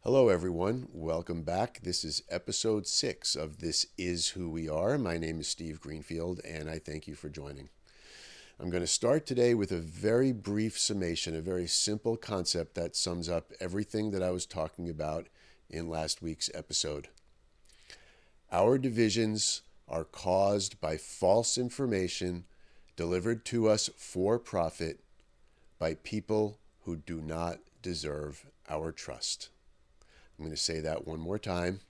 Hello, everyone. Welcome back. This is episode 6 of This Is Who We Are. My name is Steve Greenfield, and I thank you for joining. I'm going to start today with a very brief summation, a very simple concept that sums up everything that I was talking about in last week's episode. Our divisions are caused by false information delivered to us for profit by people who do not deserve our trust. I'm going to say that one more time.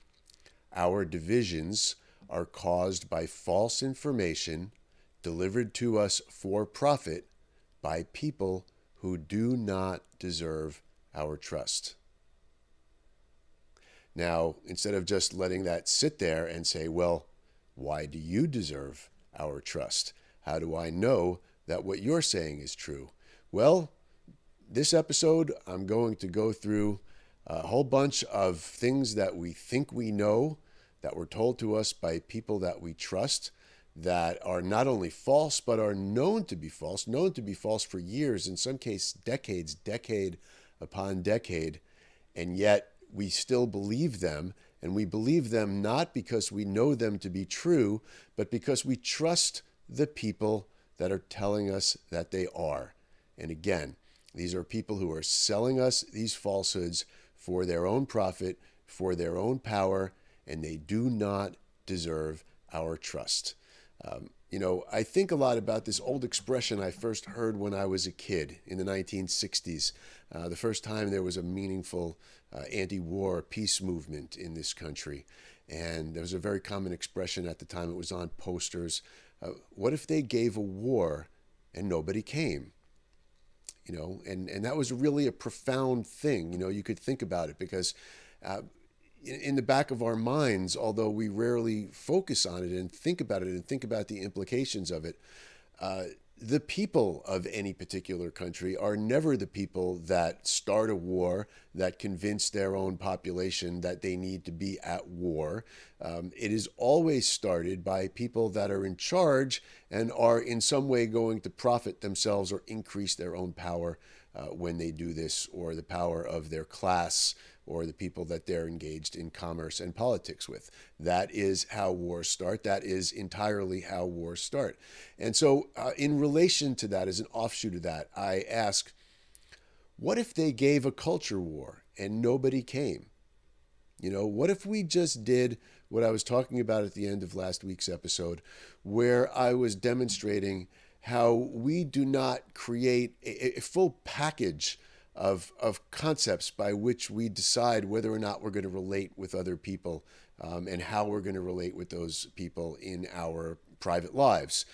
Our divisions are caused by false information delivered to us for profit by people who do not deserve our trust. Now, instead of just letting that sit there and say, well, why do you deserve our trust? How do I know that what you're saying is true? Well, this episode, I'm going to go through a whole bunch of things that we think we know, that were told to us by people that we trust, that are not only false, but are known to be false for years, in some cases decades, decade upon decade, and yet we still believe them. And we believe them not because we know them to be true, but because we trust the people that are telling us that they are. And again, these are people who are selling us these falsehoods for their own profit, for their own power, and they do not deserve our trust. I think a lot about this old expression I first heard when I was a kid in the 1960s, the first time there was a meaningful anti-war peace movement in this country. And there was a very common expression at the time. It was on posters. What if they gave a war and nobody came? And that was really a profound thing. You could think about it because in the back of our minds, although we rarely focus on it and think about it and think about the implications of it, the people of any particular country are never the people that start a war, that convince their own population that they need to be at war. It is always started by people that are in charge and are in some way going to profit themselves or increase their own power when they do this, or the power of their class, or the people that they're engaged in commerce and politics with. That is how wars start. That is entirely how wars start. And so in relation to that, as an offshoot of that, I ask, what if they gave a culture war and nobody came? What if we just did what I was talking about at the end of last week's episode, where I was demonstrating how we do not create a full package of concepts by which we decide whether or not we're going to relate with other people, and how we're going to relate with those people in our private lives.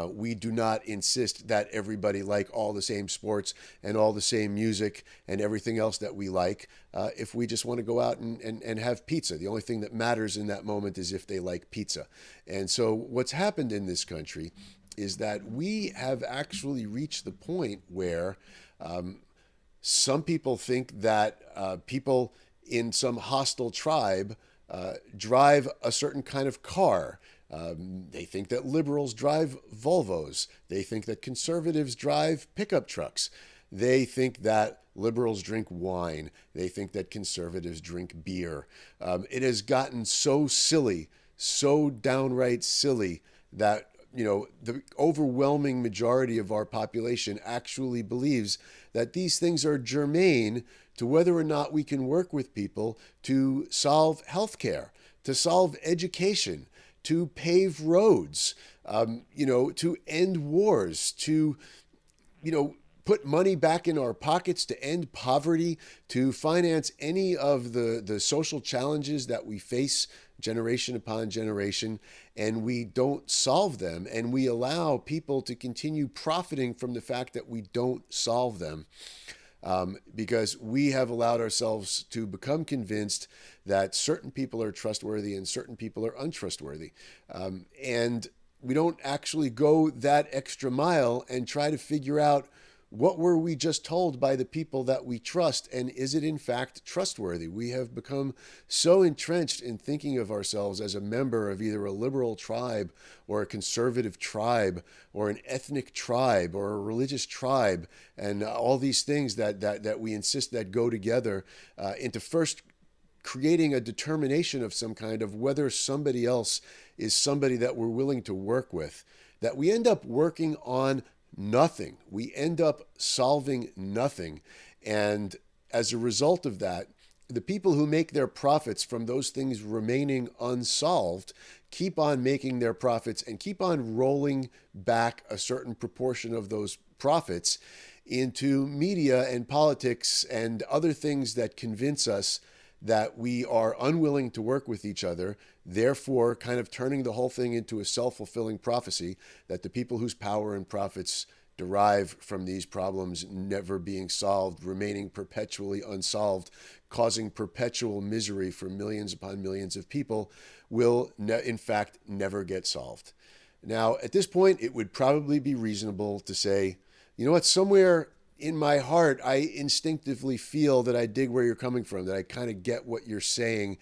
We do not insist that everybody like all the same sports and all the same music and everything else that we like. If we just want to go out and have pizza, the only thing that matters in that moment is if they like pizza. And so what's happened in this country is that we have actually reached the point where some people think that people in some hostile tribe drive a certain kind of car. They think that liberals drive Volvos. They think that conservatives drive pickup trucks. They think that liberals drink wine. They think that conservatives drink beer. It has gotten so silly, so downright silly, that the overwhelming majority of our population actually believes that these things are germane to whether or not we can work with people to solve healthcare, to solve education, to pave roads, to end wars, to, put money back in our pockets, to end poverty, to finance any of the social challenges that we face generation upon generation, and we don't solve them, and we allow people to continue profiting from the fact that we don't solve them, because we have allowed ourselves to become convinced that certain people are trustworthy and certain people are untrustworthy. And we don't actually go that extra mile and try to figure out, what were we just told by the people that we trust, and is it in fact trustworthy? We have become so entrenched in thinking of ourselves as a member of either a liberal tribe or a conservative tribe or an ethnic tribe or a religious tribe, and all these things that we insist that go together, into first creating a determination of some kind of whether somebody else is somebody that we're willing to work with, that we end up working on nothing. We end up solving nothing. And as a result of that, the people who make their profits from those things remaining unsolved keep on making their profits and keep on rolling back a certain proportion of those profits into media and politics and other things that convince us that we are unwilling to work with each other, therefore kind of turning the whole thing into a self-fulfilling prophecy that the people whose power and profits derive from these problems never being solved, remaining perpetually unsolved, causing perpetual misery for millions upon millions of people, will in fact never get solved. Now, at this point, it would probably be reasonable to say, you know what, somewhere in my heart, I instinctively feel that I dig where you're coming from, that I kind of get what you're saying.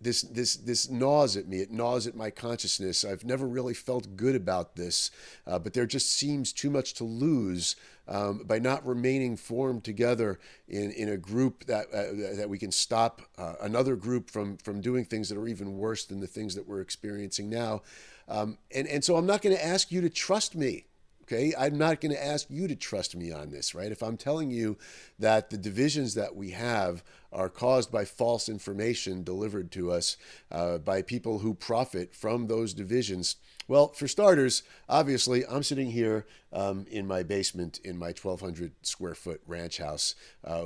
This gnaws at me. It gnaws at my consciousness. I've never really felt good about this, but there just seems too much to lose by not remaining formed together in a group that we can stop another group from doing things that are even worse than the things that we're experiencing now. And so I'm not going to ask you to trust me. Okay, I'm not going to ask you to trust me on this, right? If I'm telling you that the divisions that we have are caused by false information delivered to us by people who profit from those divisions, well, for starters, obviously, I'm sitting here in my basement in my 1,200 square foot ranch house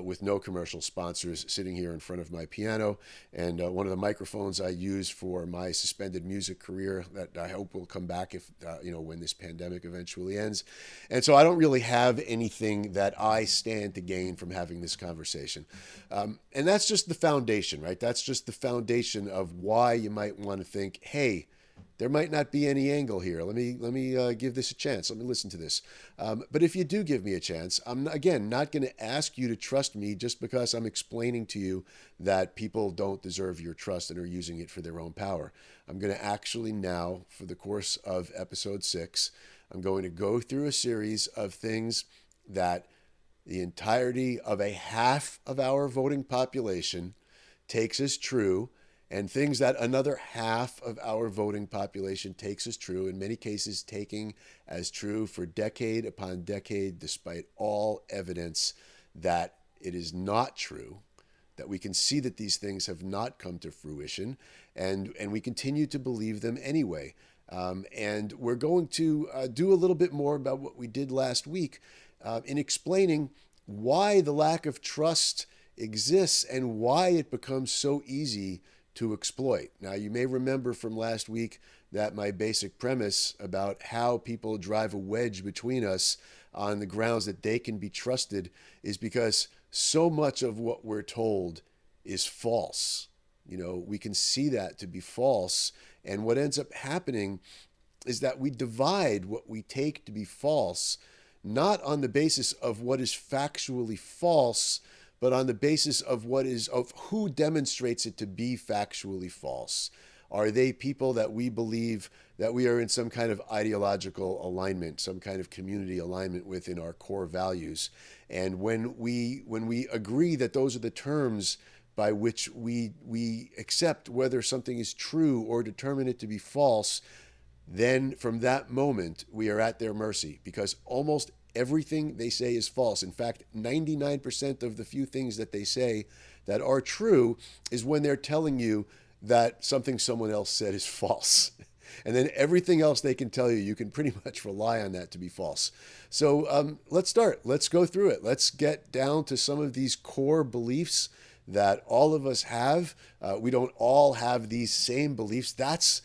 with no commercial sponsors, sitting here in front of my piano and one of the microphones I use for my suspended music career that I hope will come back if when this pandemic eventually ends. And so I don't really have anything that I stand to gain from having this conversation. And that's just the foundation, right? That's just the foundation of why you might want to think, hey, there might not be any angle here. Let me give this a chance. Let me listen to this. But if you do give me a chance, I'm, again, not going to ask you to trust me just because I'm explaining to you that people don't deserve your trust and are using it for their own power. I'm going to actually now, for the course of episode 6, I'm going to go through a series of things that the entirety of a half of our voting population takes as true, and things that another half of our voting population takes as true, in many cases taking as true for decade upon decade, despite all evidence that it is not true, that we can see that these things have not come to fruition, and we continue to believe them anyway. And we're going to do a little bit more about what we did last week in explaining why the lack of trust exists and why it becomes so easy to exploit. Now, you may remember from last week that my basic premise about how people drive a wedge between us on the grounds that they can be trusted is because so much of what we're told is false. We can see that to be false. And what ends up happening is that we divide what we take to be false, not on the basis of what is factually false, but on the basis of who demonstrates it to be factually false. Are they people that we believe that we are in some kind of ideological alignment, some kind of community alignment with in our core values? And when we agree that those are the terms by which we accept whether something is true or determine it to be false, then from that moment we are at their mercy, because almost everything they say is false. In fact, 99% of the few things that they say that are true is when they're telling you that something someone else said is false. And then everything else they can tell you, you can pretty much rely on that to be false. So let's start. Let's go through it. Let's get down to some of these core beliefs that all of us have. We don't all have these same beliefs. That's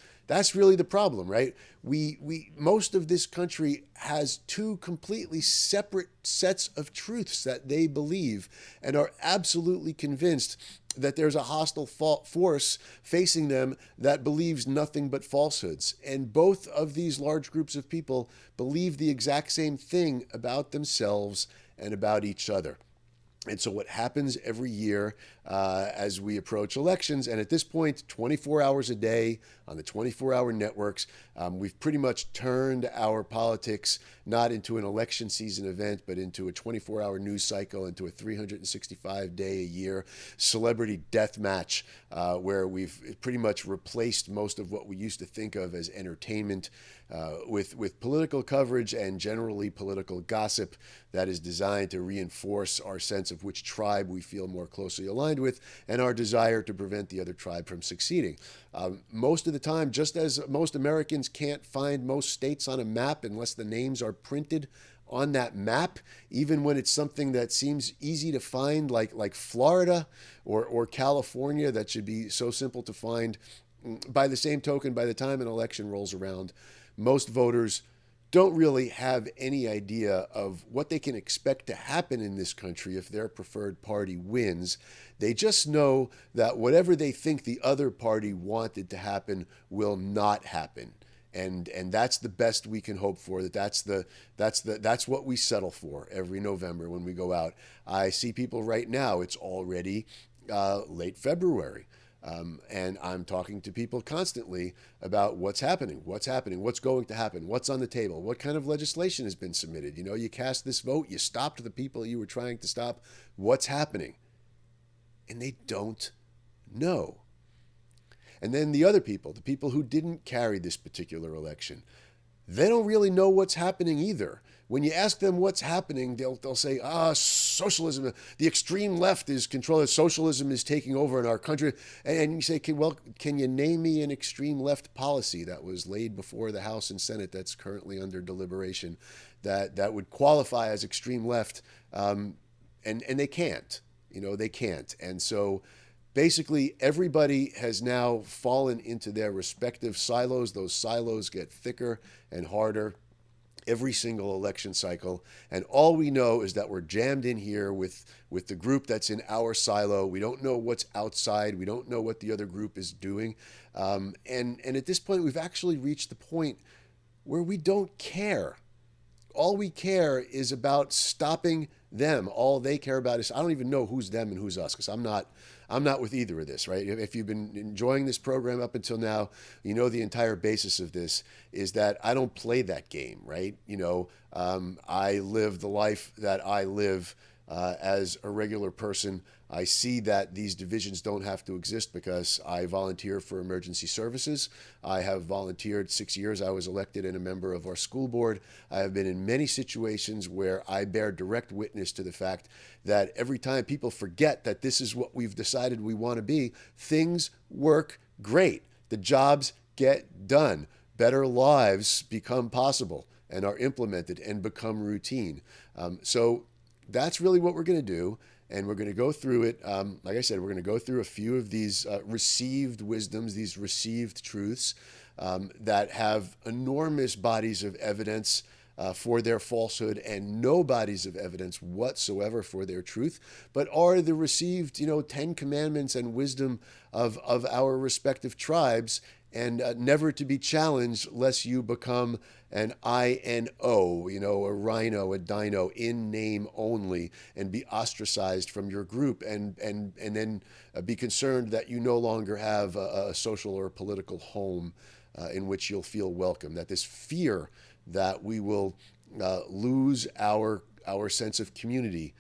really the problem, right? Most of this country has two completely separate sets of truths that they believe and are absolutely convinced that there's a hostile force facing them that believes nothing but falsehoods. And both of these large groups of people believe the exact same thing about themselves and about each other. And so what happens every year as we approach elections, and at this point, 24 hours a day on the 24-hour networks, we've pretty much turned our politics not into an election season event, but into a 24-hour news cycle, into a 365-day-a-year celebrity death match, where we've pretty much replaced most of what we used to think of as entertainment with political coverage and generally political gossip that is designed to reinforce our sense of which tribe we feel more closely aligned with and our desire to prevent the other tribe from succeeding. Most of the time, just as most Americans can't find most states on a map unless the names are printed on that map, even when it's something that seems easy to find, like Florida or California, that should be so simple to find. By the same token, by the time an election rolls around, most voters don't really have any idea of what they can expect to happen in this country if their preferred party wins. They just know that whatever they think the other party wanted to happen will not happen. And that's the best we can hope for. That's what we settle for every November when we go out. I see people right now. It's already late February. And I'm talking to people constantly about what's happening, what's going to happen, what's on the table, what kind of legislation has been submitted. You know, you cast this vote, you stopped the people you were trying to stop. What's happening? And they don't know. And then the other people, the people who didn't carry this particular election, they don't really know what's happening either. When you ask them what's happening, they'll say, socialism, the extreme left is controlling, socialism is taking over in our country. And you say, can you name me an extreme left policy that was laid before the House and Senate that's currently under deliberation that would qualify as extreme left? And they can't. They can't. And so basically, everybody has now fallen into their respective silos. Those silos get thicker and harder every single election cycle. And all we know is that we're jammed in here with the group that's in our silo. We don't know what's outside. We don't know what the other group is doing. And at this point, we've actually reached the point where we don't care. All we care is about stopping them. All they care about is, I don't even know who's them and who's us, because I'm not with either of this, right? If you've been enjoying this program up until now, you know the entire basis of this is that I don't play that game, right? I live the life that I live as a regular person. I see that these divisions don't have to exist because I volunteer for emergency services. I have volunteered 6 years. I was elected and a member of our school board. I have been in many situations where I bear direct witness to the fact that every time people forget that this is what we've decided we want to be, things work great. The jobs get done. Better lives become possible and are implemented and become routine. So that's really what we're going to do. And we're going to go through it. Like I said, we're going to go through a few of these received wisdoms, these received truths that have enormous bodies of evidence for their falsehood and no bodies of evidence whatsoever for their truth, but are the received, 10 commandments and wisdom of our respective tribes, and never to be challenged lest you become an INO, a rhino, a dino, in name only, and be ostracized from your group, and then be concerned that you no longer have a social or political home in which you'll feel welcome. That this fear that we will lose our sense of community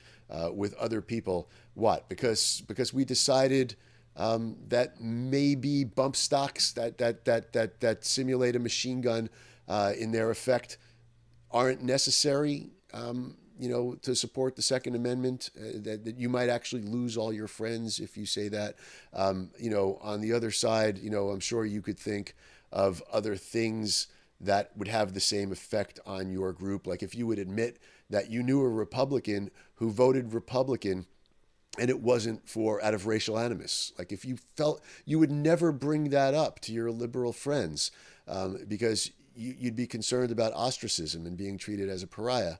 with other people. What? Because we decided that maybe bump stocks that simulate a machine gun in their effect aren't necessary, to support the Second Amendment, that you might actually lose all your friends if you say that. On the other side, I'm sure you could think of other things that would have the same effect on your group. Like if you would admit that you knew a Republican who voted Republican and it wasn't out of racial animus. Like if you felt, you would never bring that up to your liberal friends because you'd be concerned about ostracism and being treated as a pariah.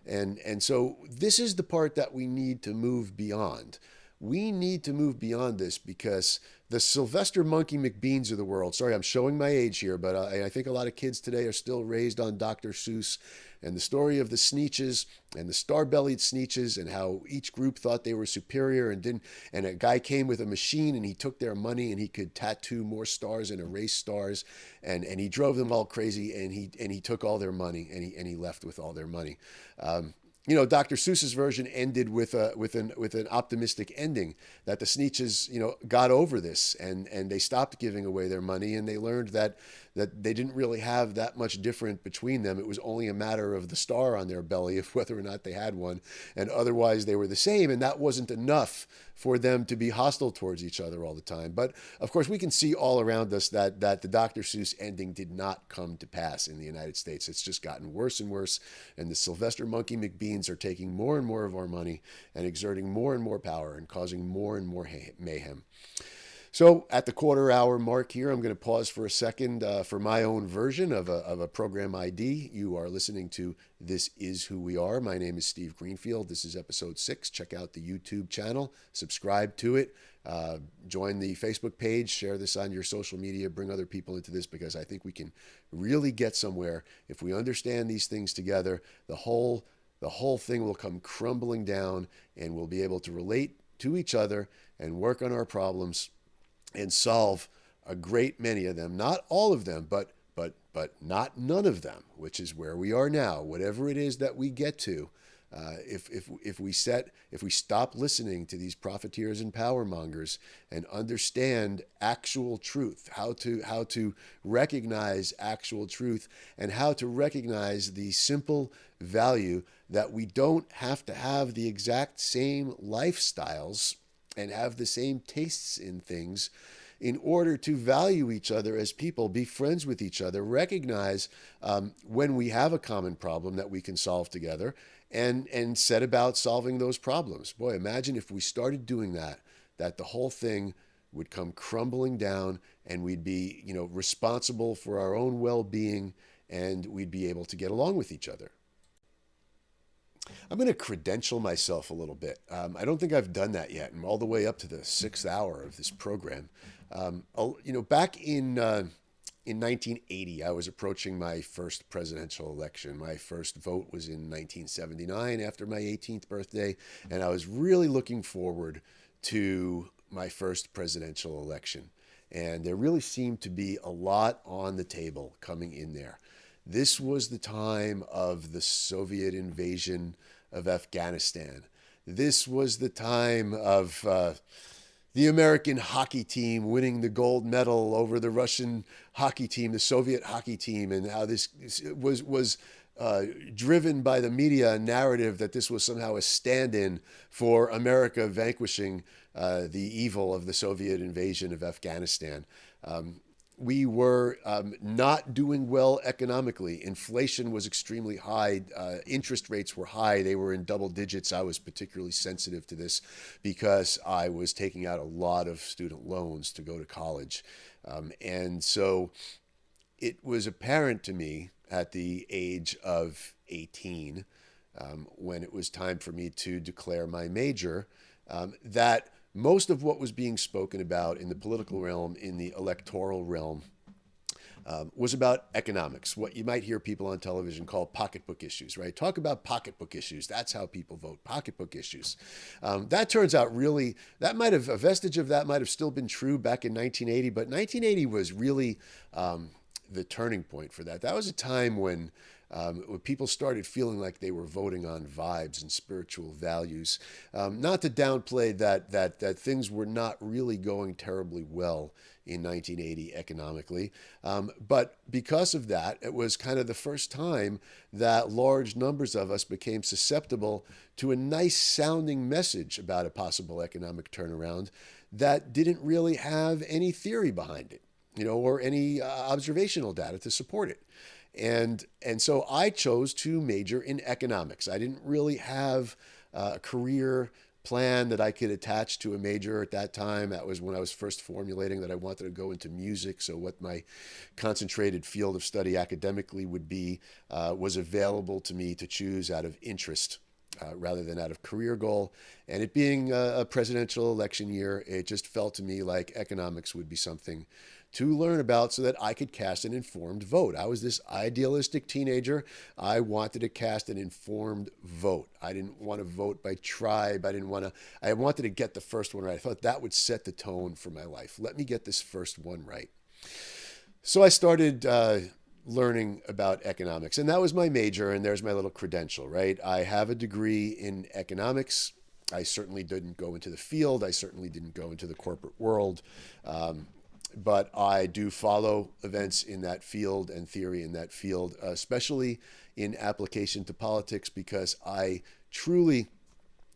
And so this is the part that we need to move beyond. We need to move beyond this because the Sylvester Monkey McBeans of the world, sorry, I'm showing my age here, but I think a lot of kids today are still raised on Dr. Seuss. and the story of the Sneetches and the star-bellied Sneetches, and how each group thought they were superior and didn't. And a guy came with a machine and he took their money and he could tattoo more stars and erase stars, and he drove them all crazy, and he took all their money, and he left with all their money. Dr. Seuss's version ended with an optimistic ending, that the Sneetches, got over this, and they stopped giving away their money, and they learned that they didn't really have that much different between them. It was only a matter of the star on their belly, of whether or not they had one, and otherwise they were the same, and that wasn't enough for them to be hostile towards each other all the time. But of course, we can see all around us that the Dr. Seuss ending did not come to pass in the United States. It's just gotten worse and worse, and the Sylvester Monkey McBeans are taking more and more of our money and exerting more and more power and causing more and more mayhem. So at the quarter hour mark here, I'm going to pause for a second for my own version of a program ID. You are listening to This Is Who We Are. My name is Steve Greenfield. This is episode 6. Check out the YouTube channel. Subscribe to it. Join the Facebook page. Share this on your social media. Bring other people into this, because I think we can really get somewhere if we understand these things together. The whole thing will come crumbling down, and we'll be able to relate to each other and work on our problems and solve a great many of them. Not all of them, but not none of them, which is where we are now. Whatever it is that we get to, if we stop listening to these profiteers and power mongers and understand actual truth, how to recognize actual truth, and how to recognize the simple value that we don't have to have the exact same lifestyles and have the same tastes in things in order to value each other as people, be friends with each other, recognize when we have a common problem that we can solve together, and set about solving those problems. Boy, imagine if we started doing that the whole thing would come crumbling down, and we'd be, responsible for our own well-being, and we'd be able to get along with each other. I'm going to credential myself a little bit. I don't think I've done that yet. I'm all the way up to the 6th hour of this program. Back in 1980, I was approaching my first presidential election. My first vote was in 1979 after my 18th birthday, and I was really looking forward to my first presidential election. And there really seemed to be a lot on the table coming in there. This was the time of the Soviet invasion of Afghanistan. This was the time of the American hockey team winning the gold medal over the Russian hockey team, the Soviet hockey team, and how this was driven by the media narrative that this was somehow a stand-in for America vanquishing the evil of the Soviet invasion of Afghanistan. We were not doing well economically. Inflation was extremely high. Interest rates were high. They were in double digits. I was particularly sensitive to this because I was taking out a lot of student loans to go to college. And so it was apparent to me at the age of 18, when it was time for me to declare my major, that most of what was being spoken about in the political realm, in the electoral realm, was about economics, what you might hear people on television call pocketbook issues, right? Talk about pocketbook issues. That's how people vote, pocketbook issues. That turns out really, a vestige of that might have still been true back in 1980, but 1980 was really the turning point for that. That was a time when people started feeling like they were voting on vibes and spiritual values. Not to downplay that things were not really going terribly well in 1980 economically, but because of that, it was kind of the first time that large numbers of us became susceptible to a nice sounding message about a possible economic turnaround that didn't really have any theory behind it, or any observational data to support it. And so I chose to major in economics. I didn't really have a career plan that I could attach to a major at that time. That was when I was first formulating that I wanted to go into music. So what my concentrated field of study academically would be was available to me to choose out of interest rather than out of career goal. And it being a presidential election year, it just felt to me like economics would be something to learn about so that I could cast an informed vote. I was this idealistic teenager. I wanted to cast an informed vote. I didn't want to vote by tribe. I wanted to get the first one right. I thought that would set the tone for my life. Let me get this first one right. So I started learning about economics, and that was my major, and there's my little credential, right? I have a degree in economics. I certainly didn't go into the field. I certainly didn't go into the corporate world. But I do follow events in that field and theory in that field, especially in application to politics, because I truly,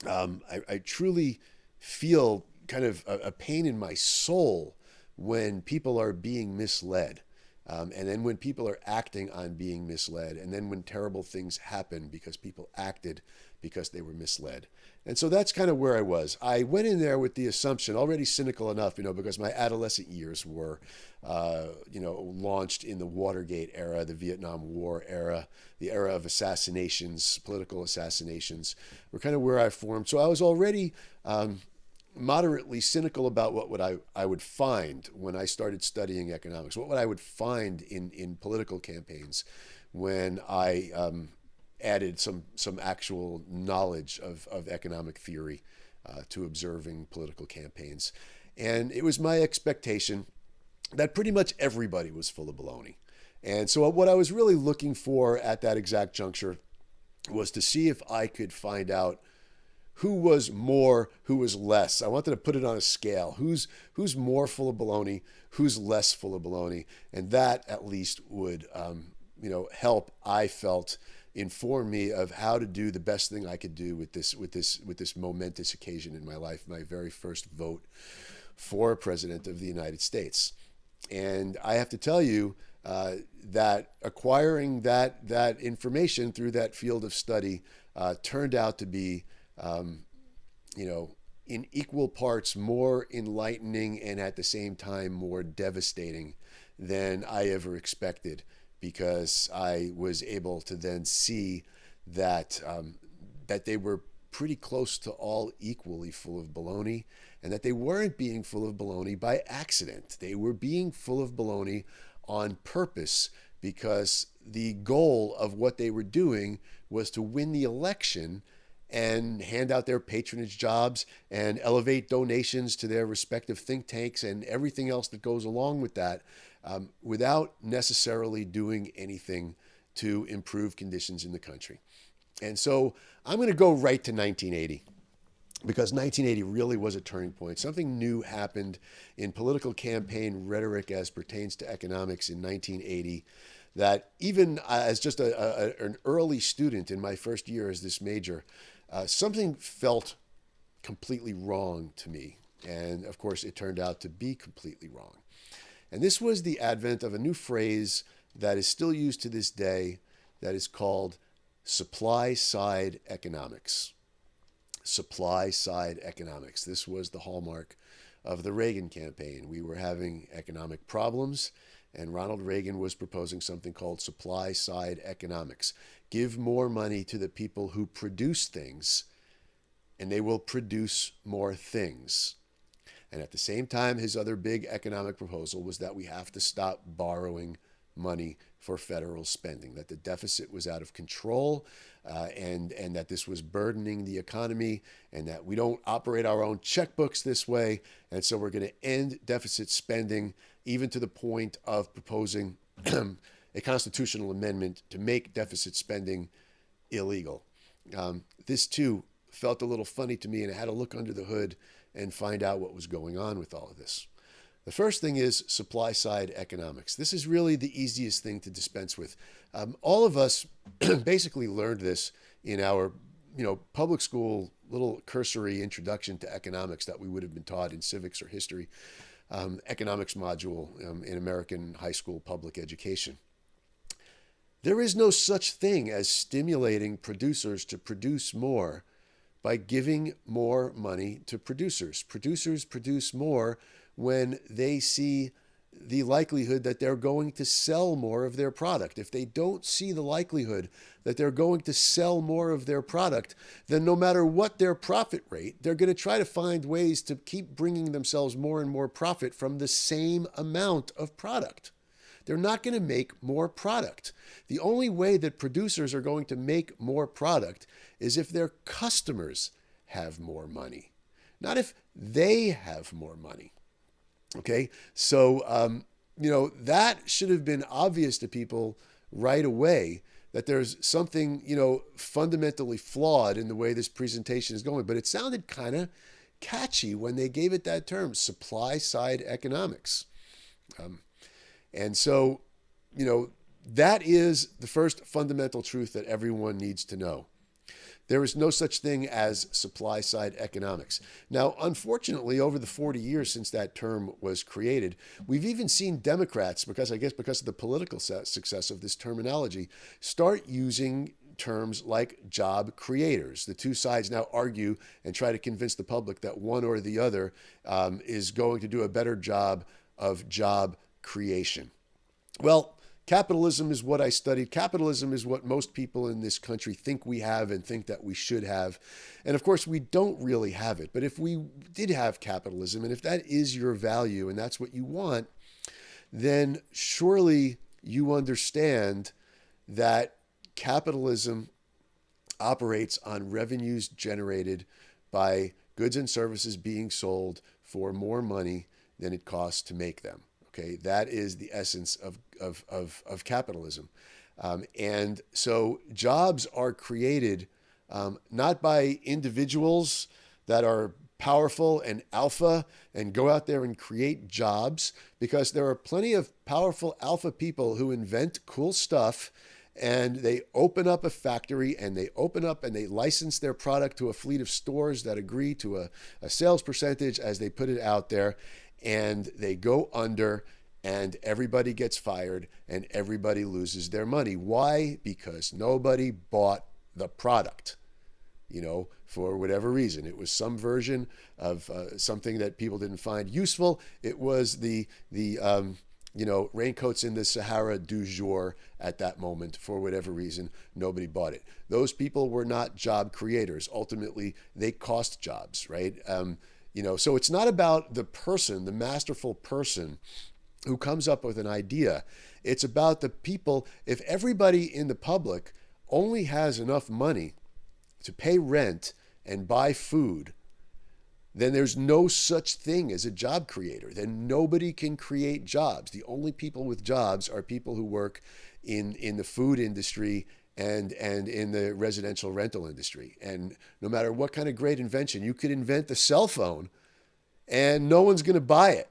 I truly feel kind of a pain in my soul when people are being misled. And then when people are acting on being misled, and then when terrible things happen because people acted because they were misled. And so that's kind of where I was. I went in there with the assumption, already cynical enough, because my adolescent years were, launched in the Watergate era, the Vietnam War era, the era of assassinations, political assassinations, were kind of where I formed. So I was already moderately cynical about what I would find when I started studying economics, what I would find in political campaigns when I added some actual knowledge of economic theory to observing political campaigns. And it was my expectation that pretty much everybody was full of baloney. And so what I was really looking for at that exact juncture was to see if I could find out who was more, who was less. I wanted to put it on a scale. Who's more full of baloney, who's less full of baloney, and that at least would help, I felt, inform me of how to do the best thing I could do with this momentous occasion in my life, my very first vote for president of the United States. And I have to tell you that acquiring that information through that field of study turned out to be in equal parts more enlightening and at the same time more devastating than I ever expected, because I was able to then see that that they were pretty close to all equally full of baloney, and that they weren't being full of baloney by accident. They were being full of baloney on purpose, because the goal of what they were doing was to win the election and hand out their patronage jobs and elevate donations to their respective think tanks and everything else that goes along with that, without necessarily doing anything to improve conditions in the country. And so I'm going to go right to 1980, because 1980 really was a turning point. Something new happened in political campaign rhetoric as pertains to economics in 1980 that, even as just an early student in my first year as this major, something felt completely wrong to me. And of course, it turned out to be completely wrong. And this was the advent of a new phrase that is still used to this day, that is called supply side economics. Supply side economics. This was the hallmark of the Reagan campaign. We were having economic problems, and Ronald Reagan was proposing something called supply side economics. Give more money to the people who produce things, and they will produce more things. And at the same time, his other big economic proposal was that we have to stop borrowing money for federal spending, that the deficit was out of control, and that this was burdening the economy, and that we don't operate our own checkbooks this way. And so we're going to end deficit spending, even to the point of proposing a constitutional amendment to make deficit spending illegal. This too felt a little funny to me, and I had to look under the hood and find out what was going on with all of this. The first thing is supply side economics. This is really the easiest thing to dispense with. All of us basically learned this in our public school little cursory introduction to economics that we would have been taught in civics or history, economics module in American high school public education. There is no such thing as stimulating producers to produce more by giving more money to producers. Producers produce more when they see the likelihood that they're going to sell more of their product. If they don't see the likelihood that they're going to sell more of their product, then no matter what their profit rate, they're going to try to find ways to keep bringing themselves more and more profit from the same amount of product. They're not going to make more product. The only way that producers are going to make more product is if their customers have more money, not if they have more money. Okay, so that should have been obvious to people right away, that there's something fundamentally flawed in the way this presentation is going. But it sounded kind of catchy when they gave it that term, supply side economics. And so, that is the first fundamental truth that everyone needs to know. There is no such thing as supply side economics. Now, unfortunately, over the 40 years since that term was created, we've even seen Democrats, because of the political success of this terminology, start using terms like job creators. The two sides now argue and try to convince the public that one or the other is going to do a better job of job creation. Well, capitalism is what I studied. Capitalism is what most people in this country think we have and think that we should have. And of course, we don't really have it. But if we did have capitalism, and if that is your value and that's what you want, then surely you understand that capitalism operates on revenues generated by goods and services being sold for more money than it costs to make them. Okay, that is the essence of capitalism. And so jobs are created not by individuals that are powerful and alpha and go out there and create jobs, because there are plenty of powerful alpha people who invent cool stuff, and they open up a factory and they license their product to a fleet of stores that agree to a sales percentage as they put it out there. And they go under, and everybody gets fired, and everybody loses their money. Why? Because nobody bought the product, for whatever reason. It was some version of something that people didn't find useful. It was the raincoats in the Sahara du jour at that moment. For whatever reason, nobody bought it. Those people were not job creators. Ultimately, they cost jobs, right? So it's not about the person, the masterful person who comes up with an idea. It's about the people. If everybody in the public only has enough money to pay rent and buy food, then there's no such thing as a job creator. Then nobody can create jobs. The only people with jobs are people who work in the food industry and in the residential rental industry. And no matter what kind of great invention, you could invent the cell phone and no one's going to buy it,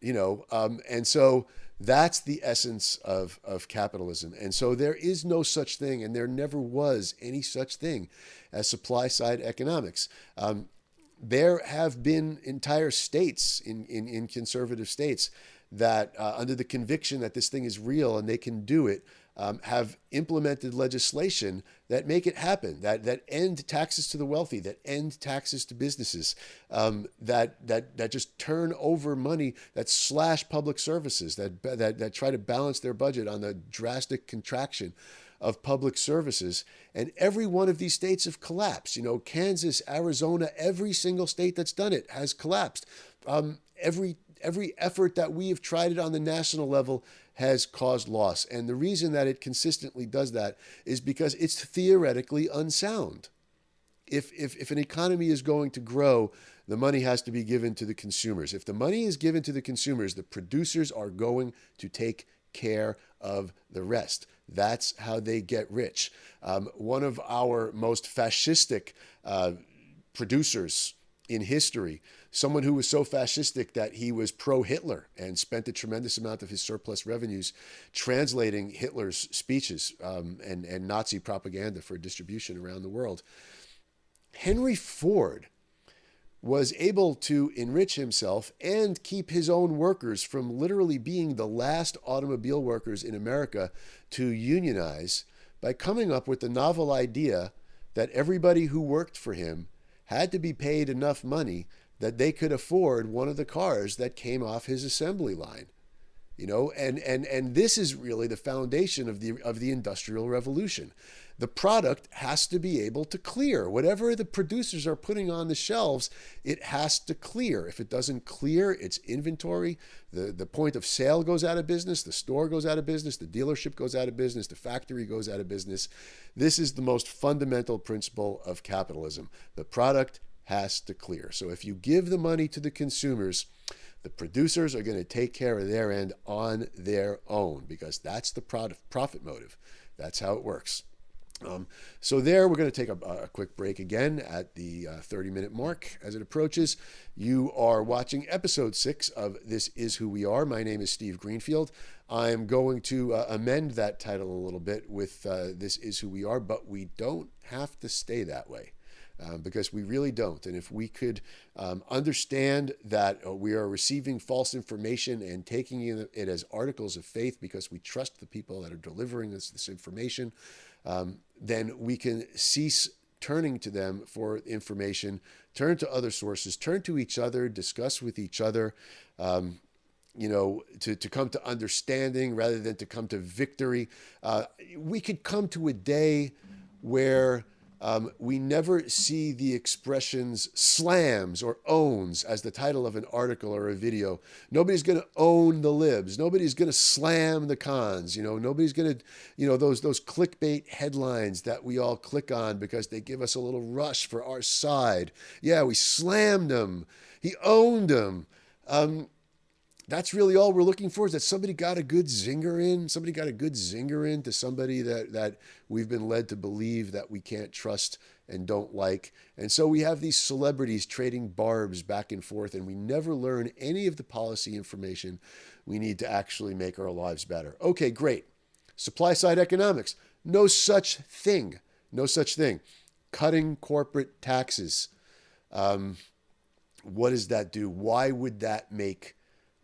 and so that's the essence of capitalism. And so there is no such thing, and there never was any such thing as supply side economics. There have been entire states in conservative states that under the conviction that this thing is real and they can do it, have implemented legislation that make it happen, that end taxes to the wealthy, that end taxes to businesses, that just turn over money, that slash public services, that try to balance their budget on the drastic contraction of public services. And every one of these states have collapsed. Kansas, Arizona, every single state that's done it has collapsed. Every effort that we have tried it on the national level has caused loss. And the reason that it consistently does that is because it's theoretically unsound. If an economy is going to grow, the money has to be given to the consumers. If the money is given to the consumers, the producers are going to take care of the rest. That's how they get rich. One of our most fascistic producers in history, someone who was so fascistic that he was pro-Hitler and spent a tremendous amount of his surplus revenues translating Hitler's speeches and Nazi propaganda for distribution around the world. Henry Ford was able to enrich himself and keep his own workers from literally being the last automobile workers in America to unionize by coming up with the novel idea that everybody who worked for him had to be paid enough money that they could afford one of the cars that came off his assembly line. And this is really the foundation of the Industrial Revolution. The product has to be able to clear. Whatever the producers are putting on the shelves, it has to clear. If it doesn't clear its inventory, the point of sale goes out of business, the store goes out of business, the dealership goes out of business, the factory goes out of business. This is the most fundamental principle of capitalism. The product has to clear. So if you give the money to the consumers, the producers are going to take care of their end on their own, because that's the profit motive. That's how it works. So there, we're going to take a quick break again at the 30-minute mark as it approaches. You are watching episode 6 of This Is Who We Are. My name is Steve Greenfield. I'm going to amend that title a little bit with This Is Who We Are, but we don't have to stay that way. Because we really don't. And if we could understand that we are receiving false information and taking it as articles of faith because we trust the people that are delivering this information, then we can cease turning to them for information, turn to other sources, turn to each other, discuss with each other, to come to understanding rather than to come to victory. We could come to a day where we never see the expressions slams or owns as the title of an article or a video. Nobody's going to own the libs. Nobody's going to slam the cons. Nobody's going to, those clickbait headlines that we all click on because they give us a little rush for our side. Yeah, we slammed him. He owned him. That's really all we're looking for, is that somebody got a good zinger in. Somebody got a good zinger in to somebody that we've been led to believe that we can't trust and don't like. And so we have these celebrities trading barbs back and forth, and we never learn any of the policy information we need to actually make our lives better. Okay, great. Supply side economics. No such thing. No such thing. Cutting corporate taxes. What does that do? Why would that make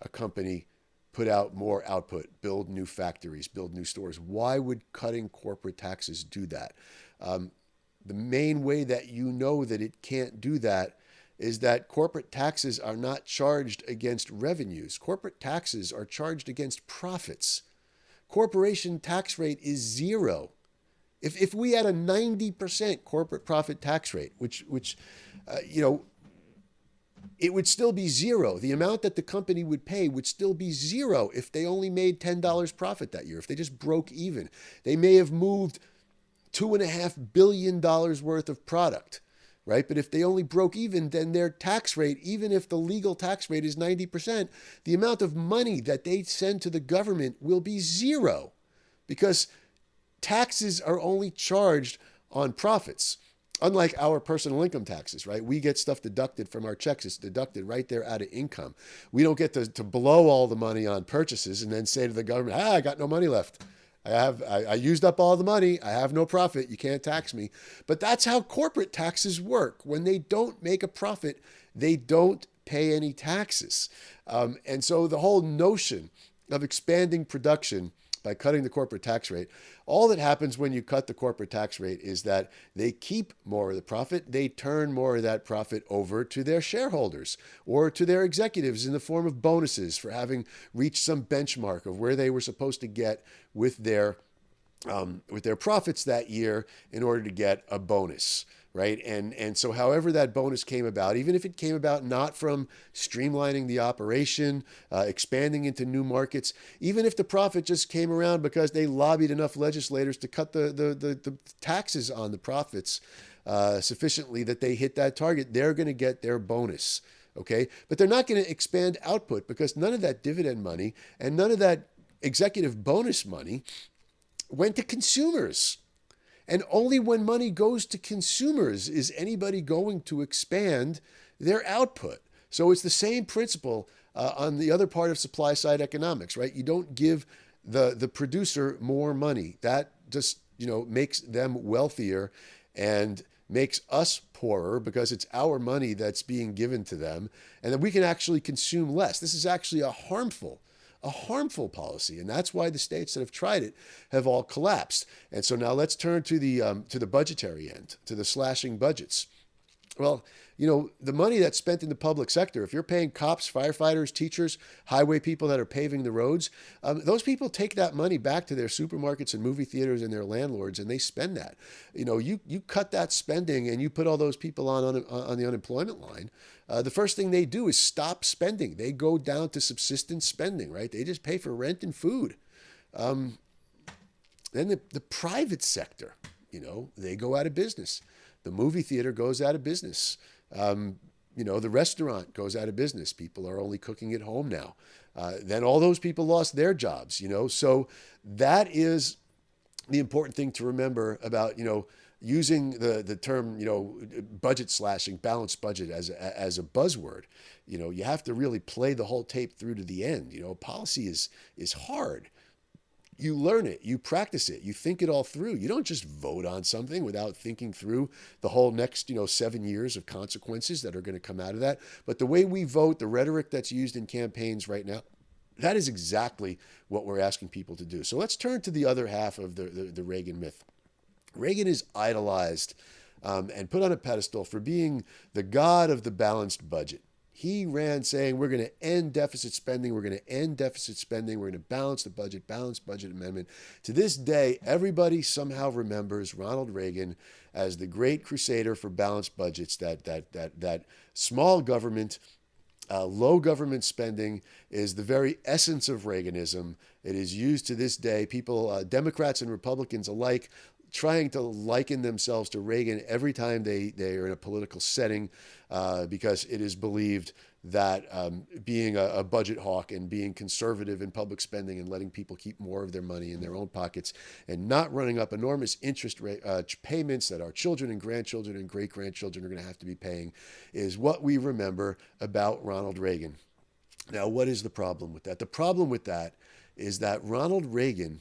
a company put out more output, build new factories, build new stores? Why would cutting corporate taxes do that? The main way that you know that it can't do that is that corporate taxes are not charged against revenues. Corporate taxes are charged against profits. Corporation tax rate is 0. If we had a 90% corporate profit tax rate, which it would still be 0. The amount that the company would pay would still be 0 if they only made $10 profit that year, if they just broke even. They may have moved $2.5 billion worth of product, right? But if they only broke even, then their tax rate, even if the legal tax rate is 90%, the amount of money that they send to the government will be 0, because taxes are only charged on profits. Unlike our personal income taxes, right? We get stuff deducted from our checks. It's deducted right there out of income. We don't get to blow all the money on purchases and then say to the government, I got no money left. I used up all the money. I have no profit. You can't tax me. But that's how corporate taxes work. When they don't make a profit, they don't pay any taxes. And so the whole notion of expanding production by cutting the corporate tax rate, all that happens when you cut the corporate tax rate is that they keep more of the profit. They turn more of that profit over to their shareholders or to their executives in the form of bonuses for having reached some benchmark of where they were supposed to get with their profits that year in order to get a bonus, right? And so however that bonus came about, even if it came about not from streamlining the operation, expanding into new markets, even if the profit just came around because they lobbied enough legislators to cut the taxes on the profits sufficiently that they hit that target, they're going to get their bonus, okay? But they're not going to expand output, because none of that dividend money and none of that executive bonus money went to consumers. And only when money goes to consumers is anybody going to expand their output. So it's the same principle on the other part of supply side economics, right? You don't give the producer more money. That just makes them wealthier and makes us poorer, because it's our money that's being given to them, and then we can actually consume less. This is actually a harmful policy, and that's why the states that have tried it have all collapsed. And so now let's turn to the budgetary end, to the slashing budgets. Well, the money that's spent in the public sector, if you're paying cops, firefighters, teachers, highway people that are paving the roads, those people take that money back to their supermarkets and movie theaters and their landlords, and they spend that. You cut that spending and you put all those people on the unemployment line. The first thing they do is stop spending. They go down to subsistence spending, right? They just pay for rent and food. Then the private sector, they go out of business. The movie theater goes out of business. The restaurant goes out of business. People are only cooking at home now. Then all those people lost their jobs, So that is the important thing to remember about, using the term, budget slashing, balanced budget as a buzzword. You have to really play the whole tape through to the end. Policy is hard. You learn it, you practice it, you think it all through. You don't just vote on something without thinking through the whole next, 7 years of consequences that are going to come out of that. But the way we vote, the rhetoric that's used in campaigns right now, that is exactly what we're asking people to do. So let's turn to the other half of the Reagan myth. Reagan is idolized and put on a pedestal for being the god of the balanced budget. He ran saying, we're going to end deficit spending. We're going to end deficit spending. We're going to balance the budget, balanced budget amendment. To this day, everybody somehow remembers Ronald Reagan as the great crusader for balanced budgets, that small government, low government spending is the very essence of Reaganism. It is used to this day. People, Democrats and Republicans alike, trying to liken themselves to Reagan every time they are in a political setting because it is believed that being a budget hawk and being conservative in public spending and letting people keep more of their money in their own pockets and not running up enormous interest rate payments that our children and grandchildren and great-grandchildren are going to have to be paying is what we remember about Ronald Reagan. Now, what is the problem with that? The problem with that is that Ronald Reagan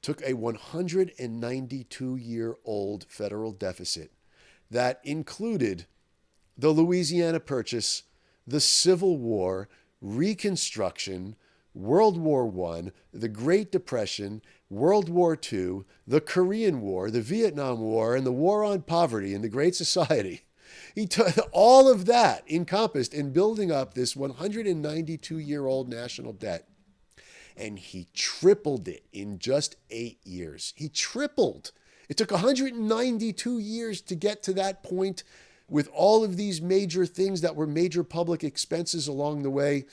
took a 192-year-old federal deficit that included the Louisiana Purchase, the Civil War, Reconstruction, World War I, the Great Depression, World War II, the Korean War, the Vietnam War, and the War on Poverty in the Great Society. He took all of that encompassed in building up this 192-year-old national debt. And he tripled it in just 8 years. He tripled. It took 192 years to get to that point with all of these major things that were major public expenses along the way.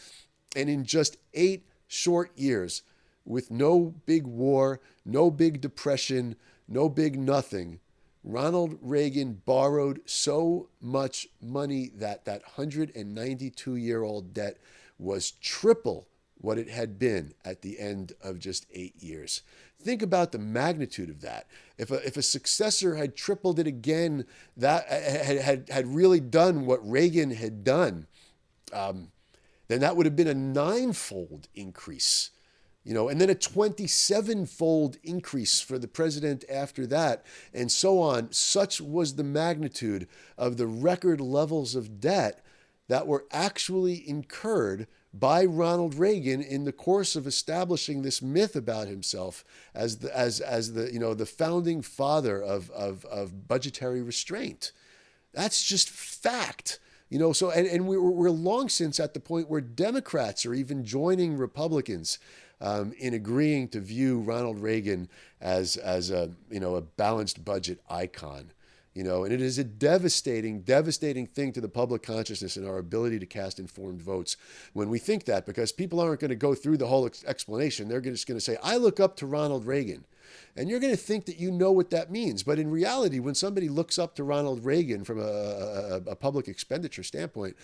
And in just 8 short years, with no big war, no big depression, no big nothing, Ronald Reagan borrowed so much money that 192-year-old debt was triple what it had been at the end of just 8 years. Think about the magnitude of that. If a successor had tripled it again, that had really done what Reagan had done, then that would have been a 9-fold increase, and then a 27-fold increase for the president after that, and so on. Such was the magnitude of the record levels of debt that were actually incurred by Ronald Reagan in the course of establishing this myth about himself as the founding father of budgetary restraint. That's just fact. So and we're long since at the point where Democrats are even joining Republicans in agreeing to view Ronald Reagan as a balanced budget icon. And it is a devastating thing to the public consciousness and our ability to cast informed votes when we think that, because people aren't going to go through the whole explanation. They're just going to say, I look up to Ronald Reagan. And you're going to think that you know what that means. But in reality, when somebody looks up to Ronald Reagan from a public expenditure standpoint,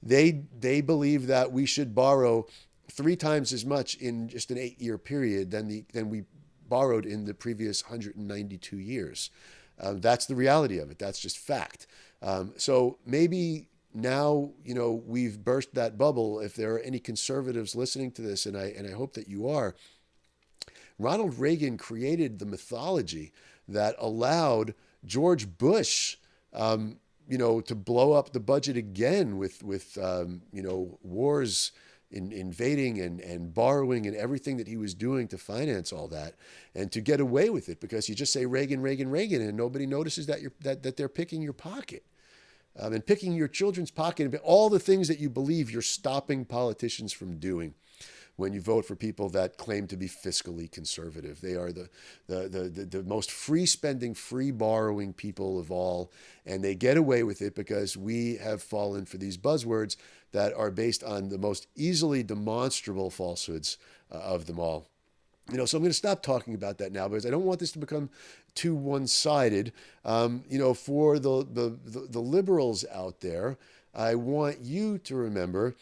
they believe that we should borrow 3 times as much in just an 8-year period than we borrowed in the previous 192 years. That's the reality of it. That's just fact. So maybe now, we've burst that bubble. If there are any conservatives listening to this, and I hope that you are, Ronald Reagan created the mythology that allowed George Bush, to blow up the budget again with wars, invading and borrowing and everything that he was doing to finance all that, and to get away with it because you just say Reagan, Reagan, Reagan, and nobody notices that they're picking your pocket. and picking your children's pocket, all the things that you believe you're stopping politicians from doing when you vote for people that claim to be fiscally conservative. They are the most free spending, free borrowing people of all, and they get away with it because we have fallen for these buzzwords that are based on the most easily demonstrable falsehoods of them all. So I'm going to stop talking about that now because I don't want this to become too one-sided. For the liberals out there, I want you to remember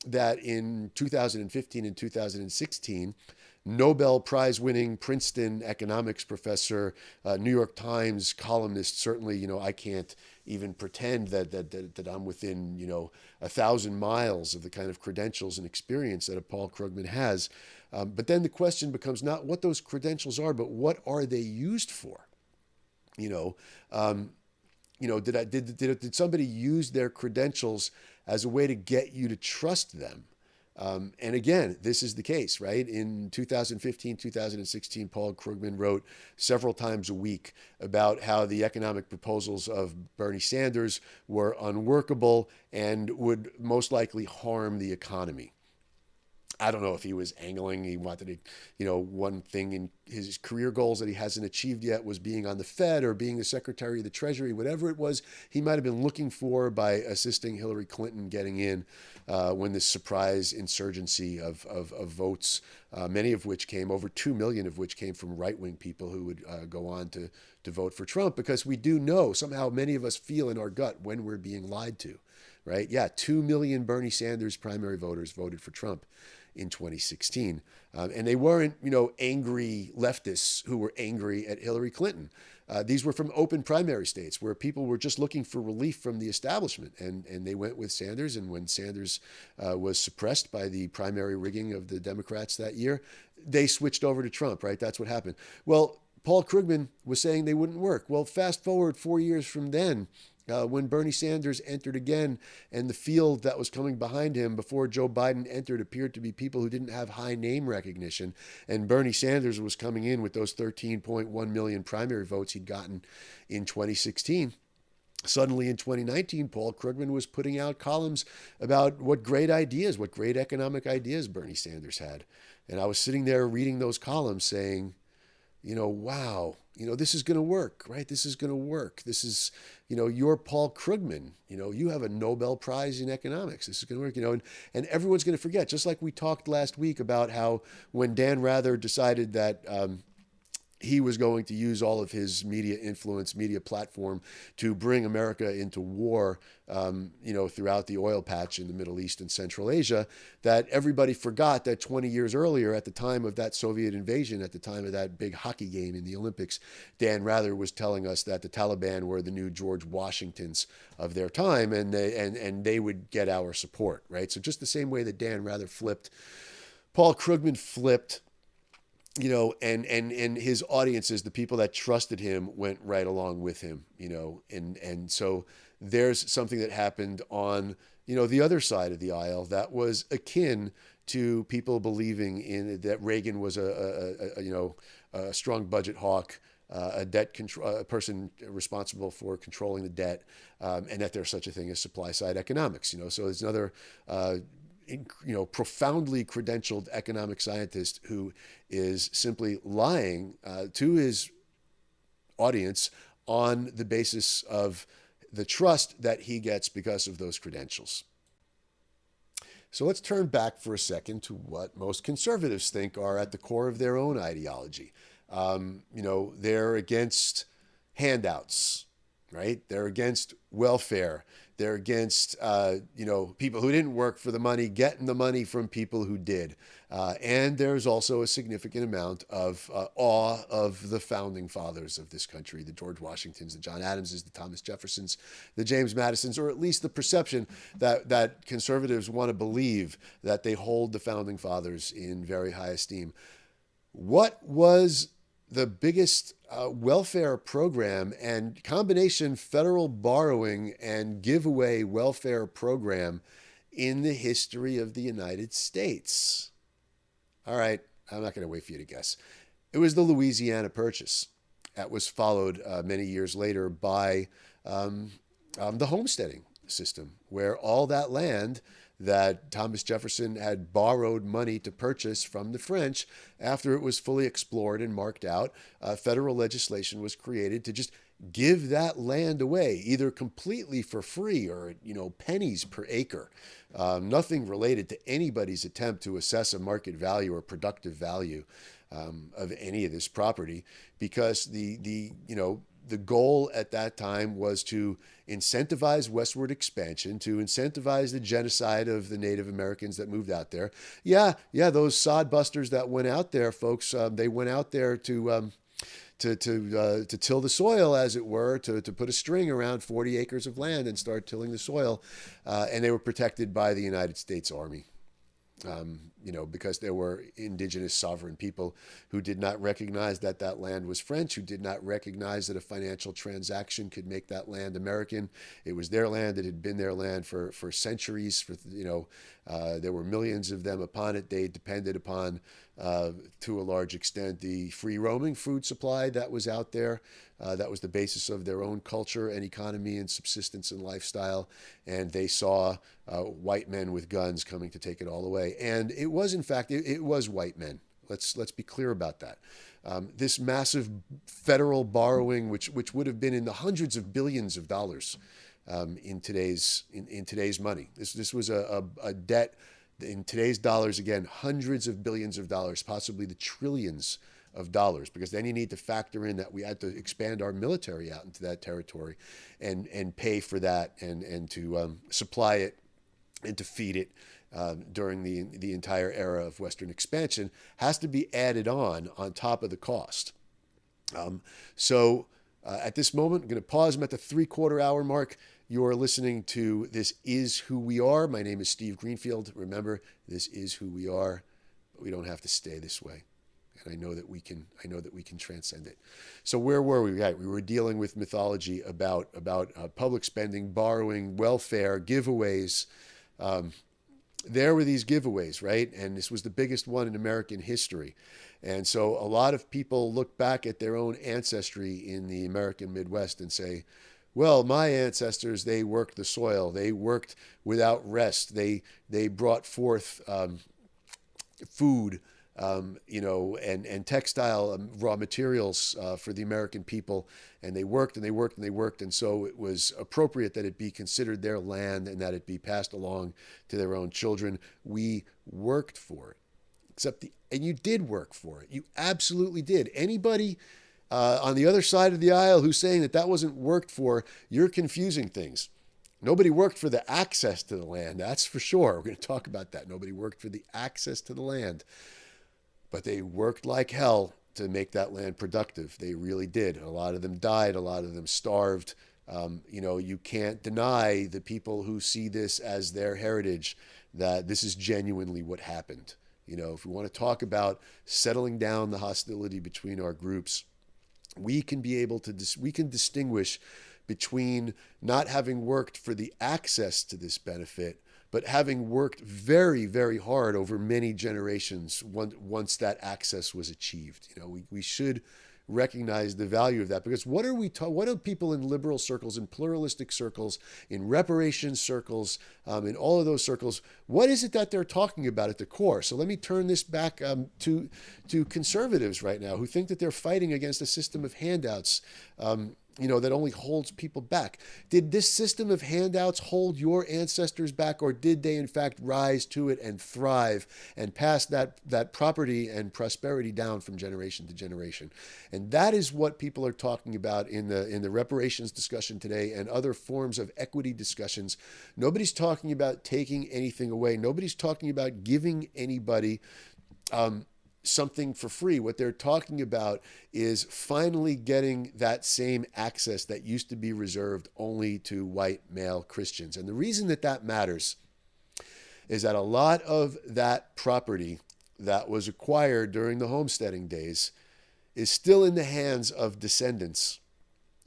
that in 2015 and 2016, Nobel Prize winning Princeton economics professor, New York Times columnist, certainly, I can't even pretend that I'm within, 1,000 miles of the kind of credentials and experience that a Paul Krugman has. But then the question becomes not what those credentials are, but what are they used for? Did somebody use their credentials as a way to get you to trust them? And again, this is the case, right? In 2015, 2016, Paul Krugman wrote several times a week about how the economic proposals of Bernie Sanders were unworkable and would most likely harm the economy. I don't know if he was angling. He wanted to, one thing in his career goals that he hasn't achieved yet was being on the Fed or being the Secretary of the Treasury, whatever it was he might have been looking for by assisting Hillary Clinton getting in when this surprise insurgency of votes, many of which came, over 2 million of which came from right-wing people who would go on to vote for Trump, because we do know, somehow many of us feel in our gut when we're being lied to, right? Yeah, 2 million Bernie Sanders primary voters voted for Trump in 2016. And they weren't, angry leftists who were angry at Hillary Clinton. These were from open primary states where people were just looking for relief from the establishment. And they went with Sanders. And when Sanders was suppressed by the primary rigging of the Democrats that year, they switched over to Trump, right? That's what happened. Well, Paul Krugman was saying they wouldn't work. Well, fast forward 4 years from then, when Bernie Sanders entered again, and the field that was coming behind him before Joe Biden entered appeared to be people who didn't have high name recognition, and Bernie Sanders was coming in with those 13.1 million primary votes he'd gotten in 2016. Suddenly in 2019, Paul Krugman was putting out columns about what great economic ideas Bernie Sanders had. And I was sitting there reading those columns saying, wow, this is going to work, right? This is going to work. This is, you're Paul Krugman. You have a Nobel Prize in economics. This is going to work, and everyone's going to forget, just like we talked last week about how when Dan Rather decided that he was going to use all of his media influence, media platform to bring America into war, throughout the oil patch in the Middle East and Central Asia, that everybody forgot that 20 years earlier, at the time of that Soviet invasion, at the time of that big hockey game in the Olympics, Dan Rather was telling us that the Taliban were the new George Washingtons of their time, and they would get our support, right? So just the same way that Dan Rather flipped, Paul Krugman flipped, and his audiences, the people that trusted him, went right along with him, and so there's something that happened on, the other side of the aisle that was akin to people believing in that Reagan was a strong budget hawk, a debt control, a person responsible for controlling the debt, and that there's such a thing as supply side economics. So there's another profoundly credentialed economic scientist who is simply lying to his audience on the basis of the trust that he gets because of those credentials. So let's turn back for a second to what most conservatives think are at the core of their own ideology. They're against handouts, right? They're against welfare. They're against, people who didn't work for the money, getting the money from people who did. And there's also a significant amount of awe of the founding fathers of this country, the George Washingtons, the John Adamses, the Thomas Jeffersons, the James Madisons, or at least the perception that conservatives want to believe that they hold the founding fathers in very high esteem. What was the biggest welfare program and combination federal borrowing and giveaway welfare program in the history of the United States? All right, I'm not going to wait for you to guess. It was the Louisiana Purchase. That was followed many years later by the homesteading system, where all that land that Thomas Jefferson had borrowed money to purchase from the French after it was fully explored and marked out, federal legislation was created to just give that land away, either completely for free or, pennies per acre. Nothing related to anybody's attempt to assess a market value or productive value of any of this property, because the goal at that time was to incentivize westward expansion, to incentivize the genocide of the Native Americans that moved out there. Yeah, those sod busters that went out there, folks, they went out there to till the soil, as it were, to put a string around 40 acres of land and start tilling the soil, and they were protected by the United States Army. Because there were indigenous sovereign people who did not recognize that that land was French, who did not recognize that a financial transaction could make that land American. It was their land. It had been their land for centuries. There were millions of them upon it. They depended upon, to a large extent, the free roaming food supply that was out there. That was the basis of their own culture and economy and subsistence and lifestyle. And they saw white men with guns coming to take it all away. And it was, in fact, it was white men. Let's be clear about that. This massive federal borrowing, which would have been in the hundreds of billions of dollars in today's money. This was a debt in today's dollars, again, hundreds of billions of dollars, possibly the trillions of dollars, because then you need to factor in that we had to expand our military out into that territory and pay for that and to supply it and to feed it during the entire era of Western expansion has to be added on top of the cost. So at this moment, I'm going to pause. I'm at the 3/4 hour mark. You are listening to This Is Who We Are. My name is Steve Greenfield. Remember, this is who we are, but we don't have to stay this way. And I know that we can transcend it. So where were we? Right, we were dealing with mythology about public spending, borrowing, welfare, giveaways. There were these giveaways, right? And this was the biggest one in American history. And so a lot of people look back at their own ancestry in the American Midwest and say, well, my ancestors, they worked the soil. They worked without rest. They brought forth food, and textile raw materials for the American people. And they worked and they worked and they worked. And so it was appropriate that it be considered their land and that it be passed along to their own children. We worked for it. And you did work for it. You absolutely did. Anybody on the other side of the aisle who's saying that wasn't worked for, you're confusing things. Nobody worked for the access to the land, that's for sure. We're going to talk about that. Nobody worked for the access to the land. But they worked like hell to make that land productive. They really did. A lot of them died. A lot of them starved. You can't deny the people who see this as their heritage that this is genuinely what happened. If we want to talk about settling down the hostility between our groups, we can distinguish between not having worked for the access to this benefit, but having worked very, very hard over many generations once that access was achieved. We should recognize the value of that, because what do people in liberal circles, in pluralistic circles, in reparations circles, in all of those circles, what is it that they're talking about at the core? So let me turn this back to conservatives right now who think that they're fighting against a system of handouts that only holds people back. Did this system of handouts hold your ancestors back, or did they in fact rise to it and thrive and pass that property and prosperity down from generation to generation? And that is what people are talking about in the reparations discussion today and other forms of equity discussions. Nobody's talking about taking anything away. Nobody's talking about giving anybody something for free. What they're talking about is finally getting that same access that used to be reserved only to white male Christians. And the reason that matters is that a lot of that property that was acquired during the homesteading days is still in the hands of descendants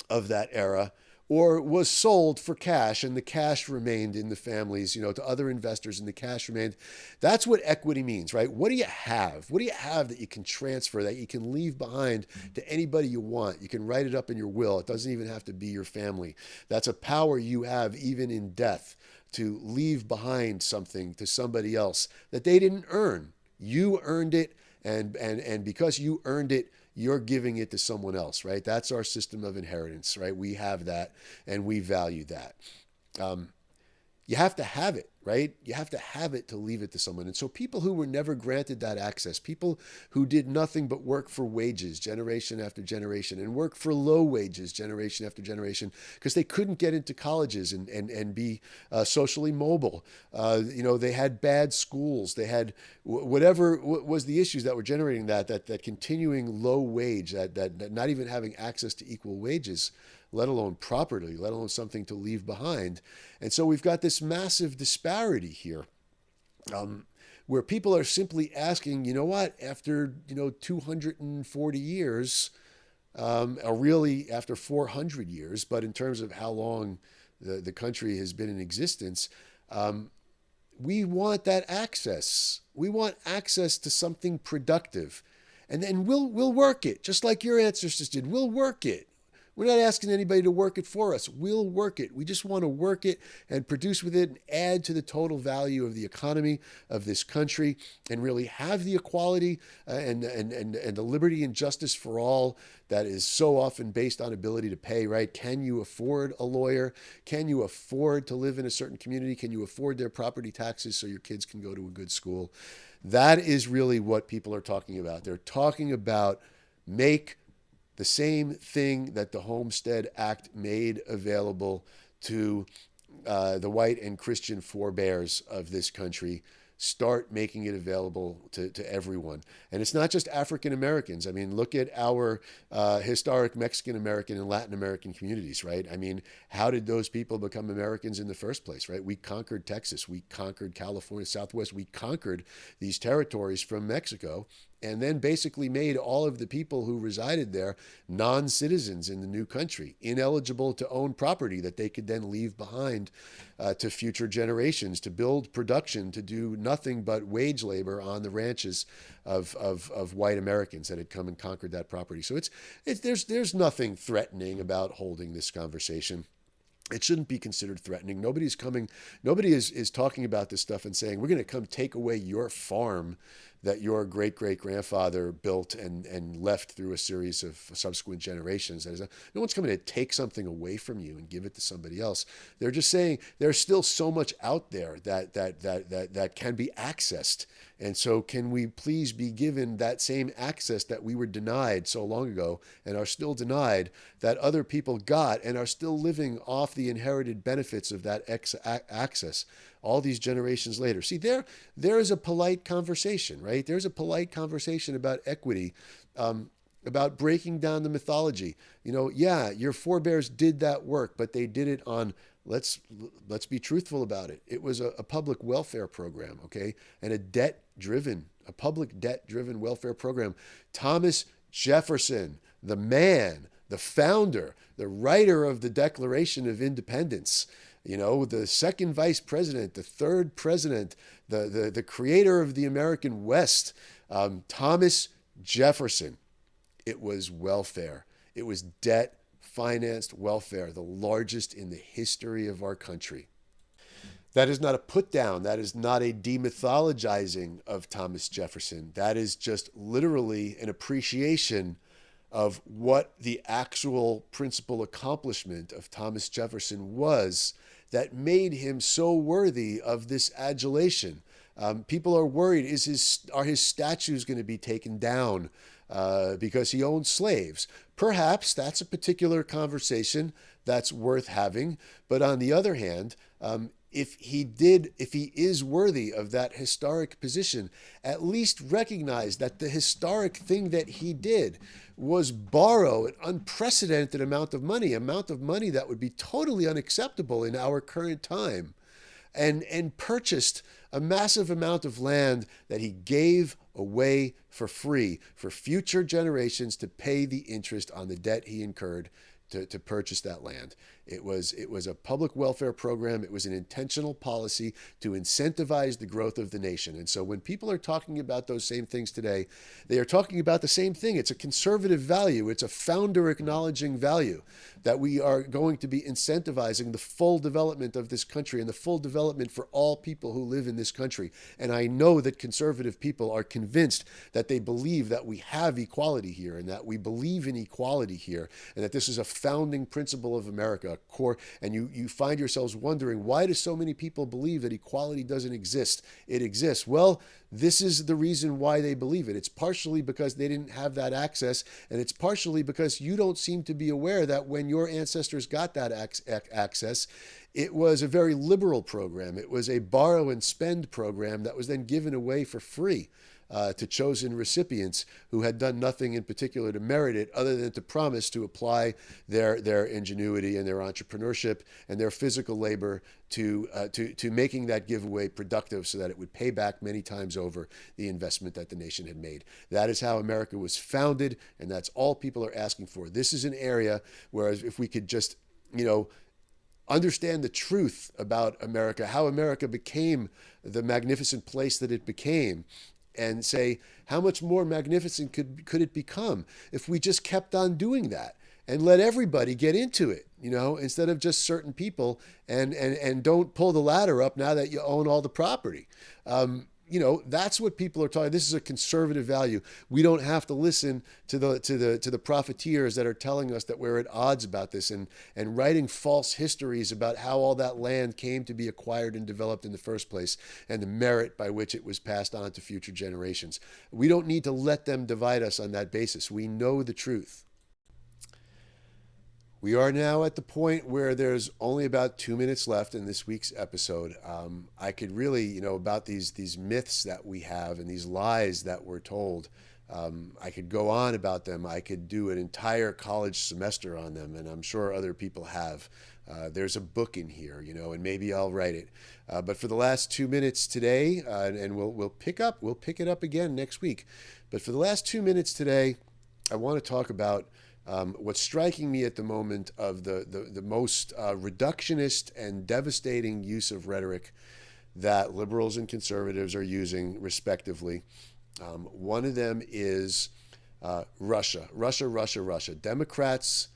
of that era, or was sold for cash and the cash remained in the families, to other investors and the cash remained. That's what equity means, right? What do you have? What do you have that you can transfer, that you can leave behind to anybody you want? You can write it up in your will. It doesn't even have to be your family. That's a power you have even in death, to leave behind something to somebody else that they didn't earn. You earned it, and because you earned it, you're giving it to someone else, right? That's our system of inheritance, right? We have that, and we value that. Um, you have to have it, right? You have to have it to leave it to someone. And so people who were never granted that access, people who did nothing but work for wages generation after generation, and work for low wages generation after generation, because they couldn't get into colleges and be socially mobile. They had bad schools. They had whatever was the issues that were generating that continuing low wage, that not even having access to equal wages, let alone property, let alone something to leave behind. And so we've got this massive disparity here, where people are simply asking, you know what, after 240 years, or really after 400 years, but in terms of how long the country has been in existence, we want that access. We want access to something productive. And then we'll work it, just like your ancestors did. We'll work it. We're not asking anybody to work it for us. We'll work it. We just want to work it and produce with it and add to the total value of the economy of this country, and really have the equality and the liberty and justice for all that is so often based on ability to pay, right? Can you afford a lawyer? Can you afford to live in a certain community? Can you afford their property taxes so your kids can go to a good school? That is really what people are talking about. They're talking about make the same thing that the Homestead Act made available to the white and Christian forebears of this country. Start making it available to everyone. And it's not just African Americans. I mean, look at our historic Mexican American and Latin American communities, right? I mean, how did those people become Americans in the first place, right? We conquered Texas. We conquered California, Southwest. We conquered these territories from Mexico, and then basically made all of the people who resided there non-citizens in the new country, ineligible to own property that they could then leave behind to future generations, to build production, to do nothing but wage labor on the ranches of white Americans that had come and conquered that property. So there's nothing threatening about holding this conversation. It shouldn't be considered threatening. Nobody is talking about this stuff and saying, we're going to come take away your farm that your great-great-grandfather built and left through a series of subsequent generations. No one's coming to take something away from you and give it to somebody else. They're just saying there's still so much out there that can be accessed. And so can we please be given that same access that we were denied so long ago and are still denied, that other people got and are still living off the inherited benefits of that access all these generations later. See, there is a polite conversation, right? There's a polite conversation about equity, about breaking down the mythology. Yeah, your forebears did that work, but they did it on, let's be truthful about it. It was a public welfare program, okay? And a public debt-driven welfare program. Thomas Jefferson, the man, the founder, the writer of the Declaration of Independence, the second vice president, the third president, the creator of the American West, Thomas Jefferson. It was welfare. It was debt-financed welfare, the largest in the history of our country. That is not a put down. That is not a demythologizing of Thomas Jefferson. That is just literally an appreciation of what the actual principal accomplishment of Thomas Jefferson was that made him so worthy of this adulation. People are worried, are his statues going to be taken down because he owned slaves? Perhaps that's a particular conversation that's worth having. But on the other hand, if he is worthy of that historic position, at least recognize that the historic thing that he did was borrow an unprecedented amount of money that would be totally unacceptable in our current time, and purchased a massive amount of land that he gave away for free for future generations to pay the interest on the debt he incurred to purchase that land. It was a public welfare program. It was an intentional policy to incentivize the growth of the nation. And so when people are talking about those same things today, they are talking about the same thing. It's a conservative value. It's a founder acknowledging value that we are going to be incentivizing the full development of this country and the full development for all people who live in this country. And I know that conservative people are convinced that they believe that we have equality here and that we believe in equality here and that this is a founding principle of America, a core. And you find yourselves wondering, why do so many people believe that equality doesn't exist? It exists. Well, this is the reason why they believe it. It's partially because they didn't have that access, and it's partially because you don't seem to be aware that when your ancestors got that access, it was a very liberal program. It was a borrow and spend program that was then given away for free to chosen recipients who had done nothing in particular to merit it other than to promise to apply their ingenuity and their entrepreneurship and their physical labor to making that giveaway productive so that it would pay back many times over the investment that the nation had made. That is how America was founded, and that's all people are asking for. This is an area where if we could just, understand the truth about America, how America became the magnificent place that it became, and say, how much more magnificent could it become if we just kept on doing that and let everybody get into it, instead of just certain people, and don't pull the ladder up now that you own all the property. That's what people are talking. This is a conservative value. We don't have to listen to the profiteers that are telling us that we're at odds about this and writing false histories about how all that land came to be acquired and developed in the first place and the merit by which it was passed on to future generations. We don't need to let them divide us on that basis. We know the truth. We are now at the point where there's only about 2 minutes left in this week's episode. I could really, about these myths that we have and these lies that we're told, I could go on about them. I could do an entire college semester on them, and I'm sure other people have. There's a book in here, and maybe I'll write it. But for the last 2 minutes today, and we'll pick it up again next week. But for the last 2 minutes today, I want to talk about what's striking me at the moment of the most reductionist and devastating use of rhetoric that liberals and conservatives are using, respectively. One of them is Russia. Russia. Democrats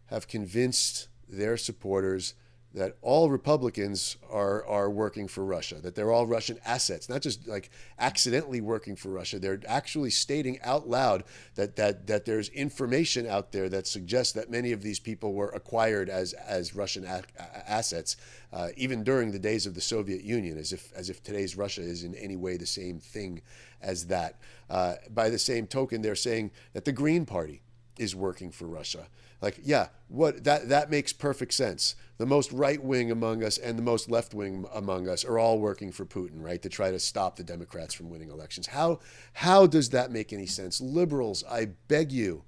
have convinced their supporters that all Republicans are working for Russia, that they're all Russian assets, not just like accidentally working for Russia. They're actually stating out loud that there's information out there that suggests that many of these people were acquired as Russian assets, even during the days of the Soviet Union, as if today's Russia is in any way the same thing as that. By the same token, they're saying that the Green Party is working for Russia. That makes perfect sense. The most right wing among us and the most left wing among us are all working for Putin, right, to try to stop the Democrats from winning elections. How does that make any sense? Liberals, I beg you,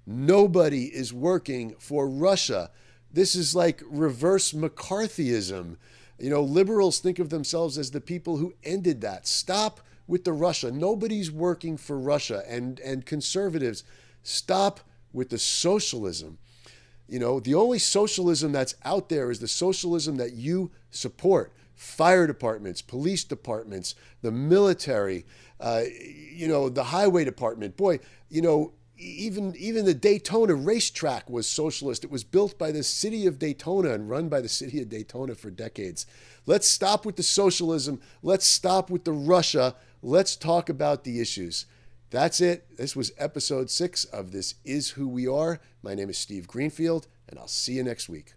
nobody is working for Russia. This is like reverse McCarthyism. Liberals think of themselves as the people who ended that. Stop with the Russia. Nobody's working for Russia. And conservatives, stop with the socialism. The only socialism that's out there is the socialism that you support. Fire departments, police departments, the military, the highway department. Boy, even the Daytona racetrack was socialist. It was built by the city of Daytona and run by the city of Daytona for decades. Let's stop with the socialism. Let's stop with the Russia. Let's talk about the issues. That's it. This was episode 6 of This Is Who We Are. My name is Steve Greenfield, and I'll see you next week.